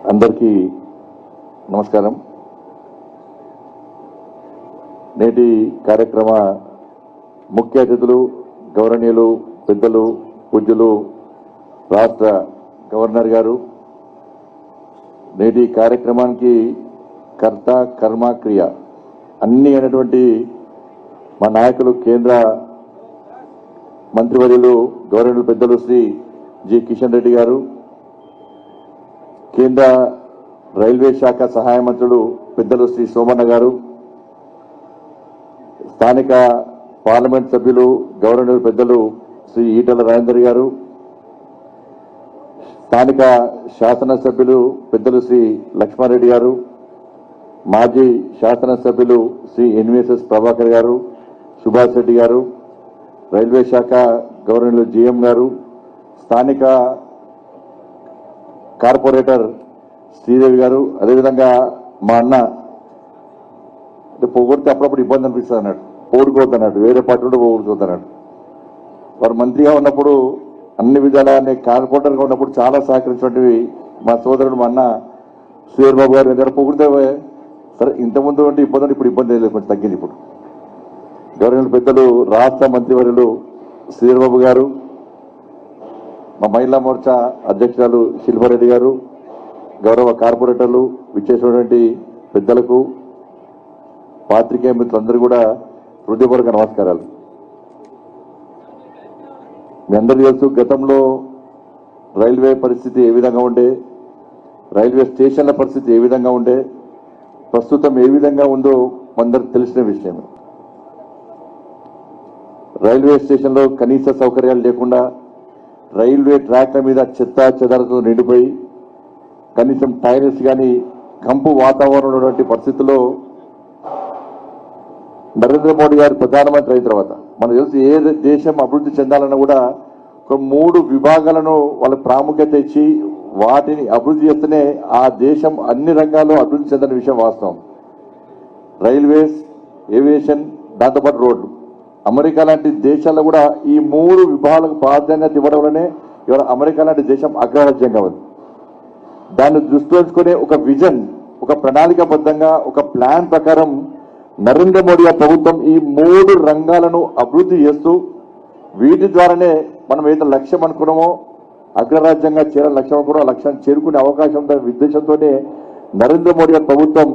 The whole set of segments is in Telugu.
అందరికీ నమస్కారం. నేటి కార్యక్రమ ముఖ్య అతిథులు, గౌరవనీయులు, పెద్దలు, పూజ్యులు, రాష్ట్ర గవర్నర్ గారు, నేటి కార్యక్రమానికి కర్త కర్మ క్రియ అన్ని అయినటువంటి మా నాయకులు, కేంద్ర మంత్రివర్యులు, గౌరవనీయులు పెద్దలు శ్రీ జి కిషన్ రెడ్డి గారు, కేంద్ర రైల్వే శాఖ సహాయ మంత్రులు పెద్దలు శ్రీ సోమన్న గారు, స్థానిక పార్లమెంట్ సభ్యులు గౌరవనీయులు పెద్దలు శ్రీ ఈటల రాజేందర్ గారు, స్థానిక శాసనసభ్యులు పెద్దలు శ్రీ లక్ష్మారెడ్డి గారు, మాజీ శాసనసభ్యులు శ్రీ ఎన్విఎస్ఎస్ ప్రభాకర్ గారు, సుభాష్ రెడ్డి గారు, రైల్వే శాఖ గవర్నర్ జిఎం గారు, స్థానిక కార్పొరేటర్ శ్రీదేవి గారు, అదేవిధంగా మా అన్న పొగొడితే అప్పుడప్పుడు ఇబ్బంది అనిపిస్తుంది అన్నాడు, పోడుకోవద్దన్నాడు, వేరే పార్టీ ఉంటే పోగొడుకోవద్దన్నాడు. వారు మంత్రిగా ఉన్నప్పుడు అన్ని విధాలా కార్పొరేటర్గా ఉన్నప్పుడు చాలా సహకరించినటువంటి మా సోదరుడు మా అన్న శ్రీధర్ బాబు గారు దగ్గర పొగిడితే సరే ఇంతకుముందు అంటే ఇబ్బంది, ఇప్పుడు ఇబ్బంది లేదు, కొంచెం తగ్గింది. ఇప్పుడు గవర్నర్ పెద్దలు రాష్ట్ర మంత్రివర్యులు శ్రీధర్ బాబు గారు, మా మహిళా మోర్చా అధ్యక్షురాలు శిల్పారెడ్డి గారు, గౌరవ కార్పొరేటర్లు, విచ్చేసినటువంటి పెద్దలకు, పాత్రికేయ మిత్రులందరూ కూడా హృదయపూర్వక నమస్కారాలు. మీ అందరూ తెలుసు గతంలో రైల్వే పరిస్థితి ఏ విధంగా ఉండే, రైల్వే స్టేషన్ల పరిస్థితి ఏ విధంగా ఉండే, ప్రస్తుతం ఏ విధంగా ఉందో అందరికి తెలిసిన విషయమే. రైల్వే స్టేషన్లో కనీస సౌకర్యాలు లేకుండా, రైల్వే ట్రాక్ల మీద చెత్త చెదారతో నిండిపోయి, కనీసం టైర్స్ కానీ కంపు వాతావరణం ఉన్నటువంటి పరిస్థితుల్లో నరేంద్ర మోడీ గారు ప్రధానమంత్రి అయిన తర్వాత మనకు తెలుసు ఏ దేశం అభివృద్ధి చెందాలన్నా కూడా ఒక 3 విభాగాలను వాళ్ళకి ప్రాముఖ్యత ఇచ్చి వాటిని అభివృద్ధి చేస్తేనే ఆ దేశం అన్ని రంగాల్లో అభివృద్ధి చెందిన విషయం వాస్తవం. రైల్వేస్, ఏవియేషన్, దాంతోపాటు రోడ్లు. అమెరికా లాంటి దేశాల్లో కూడా ఈ 3 విభాగాలకు ప్రాధాన్యత ఇవ్వడం వల్లనే ఇవాళ అమెరికా లాంటి దేశం అగ్రరాజ్యంగా ఉంది. దాన్ని దృష్టిలో ఉంచుకునే ఒక విజన్, ఒక ప్రణాళికాబద్ధంగా ఒక ప్లాన్ ప్రకారం నరేంద్ర మోడీ ప్రభుత్వం ఈ 3 రంగాలను అభివృద్ధి చేస్తూ వీటి ద్వారానే మనం ఏదైతే లక్ష్యం అనుకున్నామో, అగ్రరాజ్యంగా చేరాలని లక్ష్యం అనుకున్నామో ఆ లక్ష్యాన్ని చేరుకునే అవకాశం ఉందనే ఉద్దేశంతోనే నరేంద్ర మోడీ ప్రభుత్వం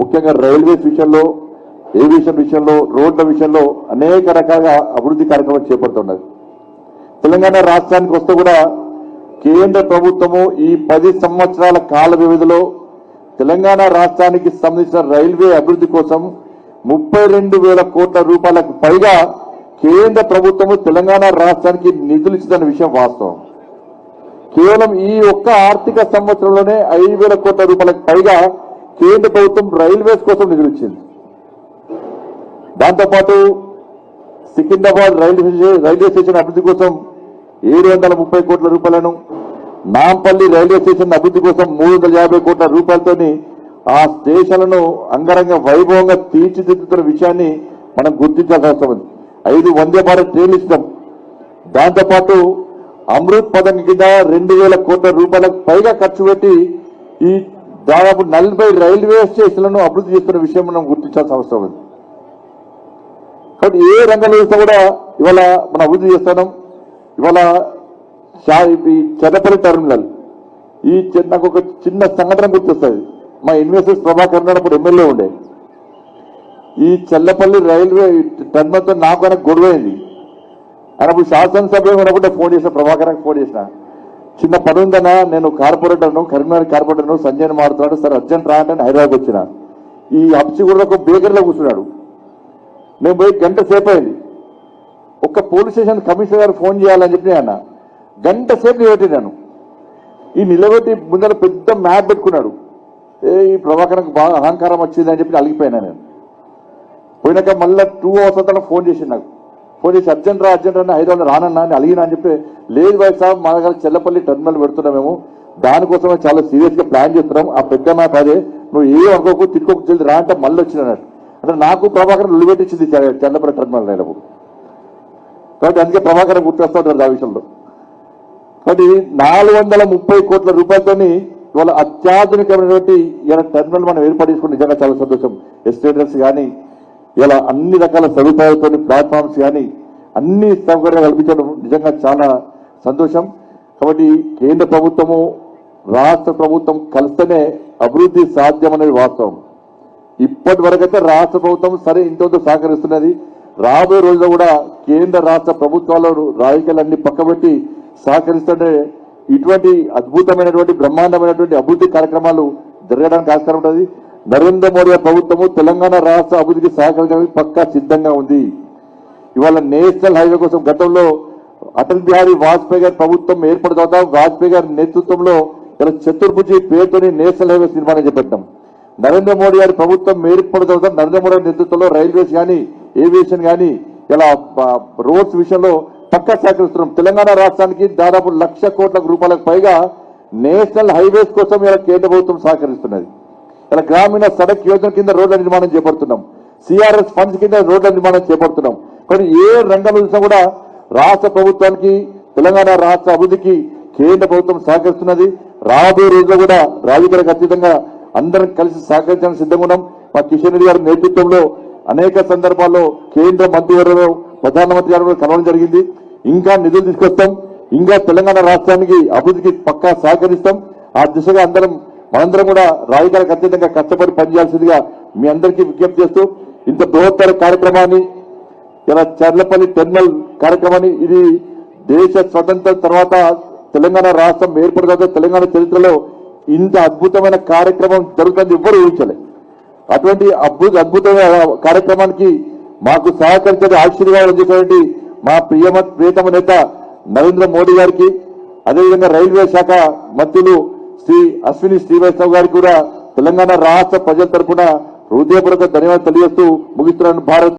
ముఖ్యంగా రైల్వేస్ విషయంలో, ఏవియేషన్ విషయంలో, రోడ్ల విషయంలో అనేక రకాల అభివృద్ధి కార్యక్రమాలు చేపడుతున్నది. తెలంగాణ రాష్ట్రానికి వస్తే కూడా కేంద్ర ప్రభుత్వము ఈ 10 సంవత్సరాల కాల వ్యవధిలో తెలంగాణ రాష్ట్రానికి సంబంధించిన రైల్వే అభివృద్ధి కోసం 32,000 కోట్ల రూపాయలకు పైగా కేంద్ర ప్రభుత్వము తెలంగాణ రాష్ట్రానికి నిధులు ఇచ్చిన విషయం వాస్తవం. కేవలం ఈ ఒక్క ఆర్థిక సంవత్సరంలోనే 5,000 కోట్ల రూపాయలకు పైగా కేంద్ర ప్రభుత్వం రైల్వేస్ కోసం నిధులు ఇచ్చింది. దాంతోపాటు సికింద్రాబాద్ రైల్వే స్టేషన్ అభివృద్ధి కోసం 730 కోట్ల రూపాయలను, నాంపల్లి రైల్వే స్టేషన్ అభివృద్ధి కోసం 350 కోట్ల రూపాయలతోని ఆ స్టేషన్లను అంగరంగ వైభవంగా తీర్చిదిద్దుతున్న విషయాన్ని మనం గుర్తించాల్సిన అవసరం ఉంది. 5 వందే భారత్ ట్రైన్లు ఇస్తాం. దాంతోపాటు అమృత్ పథకం కింద 2,000 కోట్ల రూపాయలకు పైగా ఖర్చు పెట్టి ఈ దాదాపు 40 రైల్వే స్టేషన్లను అభివృద్ధి చేస్తున్న విషయం మనం గుర్తించాల్సిన అవసరం ఉంది. కాబట్టి ఏ రంగంలో చూస్తే కూడా ఇవాళ మనం అభివృద్ధి చేస్తున్నాం. ఇవాళ ఈ చెన్నపల్లి టెర్మినల్, నాకు ఒక చిన్న సంఘటన గుర్తొస్తుంది. మా ఎన్విఎస్ఎస్ ప్రభాకర్ అప్పుడు ఎమ్మెల్యే ఉండే. ఈ చెల్లపల్లి రైల్వే టెర్మినల్తో నాకు ఆయన గొడవైంది. ఆయన అప్పుడు శాసనసభ్యులు ఉన్నప్పుడు ఫోన్ చేసిన, ప్రభాకర్కి ఫోన్ చేసిన, చిన్న పని ఉందన్నా, నేను కార్పొరేటర్ను, కరీంనగర్ కార్పొరేటర్ను, సంజయ్ మారుతున్నాడు సార్, అర్జెంట్ రా అంటే హైదరాబాద్ వచ్చిన. ఈ హబ్సిగూడలో ఒక బేకరీలో కూర్చున్నాడు. నేను పోయి గంట సేపు అయింది. ఒక్క పోలీస్ స్టేషన్ కమిషనర్ గారు ఫోన్ చేయాలని చెప్పి అన్న గంట సేపు నిలబెట్టినాను. ఈ నిలబెట్టి ముందర పెద్ద మ్యాప్ పెట్టుకున్నాడు. ఈ ప్రభాకర్కి బాగా అహంకారం వచ్చింది అని చెప్పి అలిగిపోయినా నేను. పోయినాక మళ్ళీ 2 అవర్స్ అంతా ఫోన్ చేసి నాకు ఫోన్ చేసి అర్జెంట్ రా అని హైదరాబాద్ రానన్నా అని అలిగినా అని చెప్పి, లేదు బాయ్ సాబ్ మా దగ్గర చెల్లపల్లి టెర్మినల్ పెడుతున్నాం, మేము దానికోసమే చాలా సీరియస్గా ప్లాన్ చేస్తున్నాం, ఆ పెద్ద మ్యాప్ అదే, నువ్వు ఏ అనుకోకు తిట్టుకోకు జల్ది రా అంటే మళ్ళీ వచ్చినట్టు. అంటే నాకు ప్రభాకర్ నిలబెట్టించింది చెల్లపల్లి టెర్మినల్ అయినప్పుడు. కాబట్టి అందుకే ప్రభాకర్ గుర్తొస్తూ ఉంటారు ఆ విషయంలో. కాబట్టి 430 కోట్ల రూపాయలతోని ఇవాళ అత్యాధునికమైనటువంటి ఇలా టెర్మినల్ మనం ఏర్పాటు చేసుకుని నిజంగా చాలా సంతోషం. ఎస్టేటర్స్ కానీ ఇలా అన్ని రకాల సదుపాయాలతో ప్లాట్ఫామ్స్ కానీ అన్ని సౌకర్యాలు కల్పించడం నిజంగా చాలా సంతోషం. కాబట్టి కేంద్ర ప్రభుత్వము రాష్ట్ర ప్రభుత్వం కలిస్తేనే అభివృద్ధి సాధ్యం అనేది వాస్తవం. ఇప్పటి వరకైతే రాష్ట్ర ప్రభుత్వం సరే ఇంతో సహకరిస్తున్నది. రాబోయే రోజుల్లో కూడా కేంద్ర రాష్ట్ర ప్రభుత్వాలు రాజకీయాలన్నీ పక్కబెట్టి సహకరిస్తుంటే ఇటువంటి అద్భుతమైనటువంటి బ్రహ్మాండమైనటువంటి అభివృద్ధి కార్యక్రమాలు జరగడానికి ఆస్కారం ఉంటుంది. నరేంద్ర మోడీ ప్రభుత్వము తెలంగాణ రాష్ట్ర అభివృద్ధికి సహకరించడానికి పక్కా సిద్ధంగా ఉంది. ఇవాళ నేషనల్ హైవే కోసం గతంలో అటల్ బిహారీ వాజ్పేయి గారి ప్రభుత్వం ఏర్పడిన తర్వాత వాజ్పేయి గారి నేతృత్వంలో ఇలా చతుర్భుజి పేరుతోని నేషనల్ హైవేస్ నిర్మాణం చేపట్టాం. నరేంద్ర మోడీ గారి ప్రభుత్వం ఏర్పడిన తర్వాత నరేంద్ర మోడీ నేతృత్వంలో రైల్వేస్ కానీ ఏవియేషన్ కానీ ఇలా రోడ్స్ విషయంలో పక్కా సహకరిస్తున్నాం. తెలంగాణ రాష్ట్రానికి దాదాపు 1,00,000 కోట్ల రూపాయలకు పైగా నేషనల్ హైవేస్ కోసం ఇలా కేంద్ర ప్రభుత్వం సహకరిస్తున్నది. ఇలా గ్రామీణ సడక్ యోజన కింద రోడ్ల నిర్మాణం చేపడుతున్నాం. సిఆర్ఎస్ ఫండ్స్ కింద రోడ్ల నిర్మాణం చేపడుతున్నాం. కానీ ఏ రంగంలో చూసినా కూడా రాష్ట్ర ప్రభుత్వానికి తెలంగాణ రాష్ట్ర అభివృద్ధికి కేంద్ర ప్రభుత్వం సహకరిస్తున్నది. రాబోయే రోజుల్లో కూడా రాజకీయాలకు అతీతంగా అందరం కలిసి సహకరించడానికి సిద్ధంగా ఉన్నాం. మా కిషన్ రెడ్డి గారి నేతృత్వంలో అనేక సందర్భాల్లో కేంద్ర మంత్రివర్గంలో ప్రధానమంత్రి గారు కలవడం జరిగింది. ఇంకా నిధులు తీసుకొస్తాం. ఇంకా తెలంగాణ రాష్ట్రానికి అభివృద్ధికి పక్కా సహకరిస్తాం. ఆ దిశగా మనందరం కూడా రాజకీయాలకు అత్యంతంగా కష్టపడి పనిచేయాల్సిందిగా మీ అందరికీ విజ్ఞప్తి చేస్తూ ఇంత బృహత్తర కార్యక్రమాన్ని ఇలా చర్లపల్లి టెర్మినల్ కార్యక్రమాన్ని ఇది దేశ స్వతంత్రం తర్వాత తెలంగాణ రాష్ట్రం ఏర్పడిన తర్వాత తెలంగాణ చరిత్రలో ఇంత అద్భుతమైన కార్యక్రమం జరుగుతుంది ఎవ్వరూ ఊహించలేదు. అటువంటి అద్భుతమైన కార్యక్రమానికి మాకు సహకరించే ఆశీర్వాదం చేసినటువంటి మా ప్రియతమ నేత నరేంద్ర మోడీ గారికి, అదేవిధంగా రైల్వే శాఖ మంత్రులు శ్రీ అశ్విని శ్రీవైష్ణవ్ గారికి కూడా తెలంగాణ రాష్ట్ర ప్రజల తరఫున హృదయపూర్వక ధన్యవాదాలు తెలియజేస్తూ ముగిస్తున్నాను. భారత్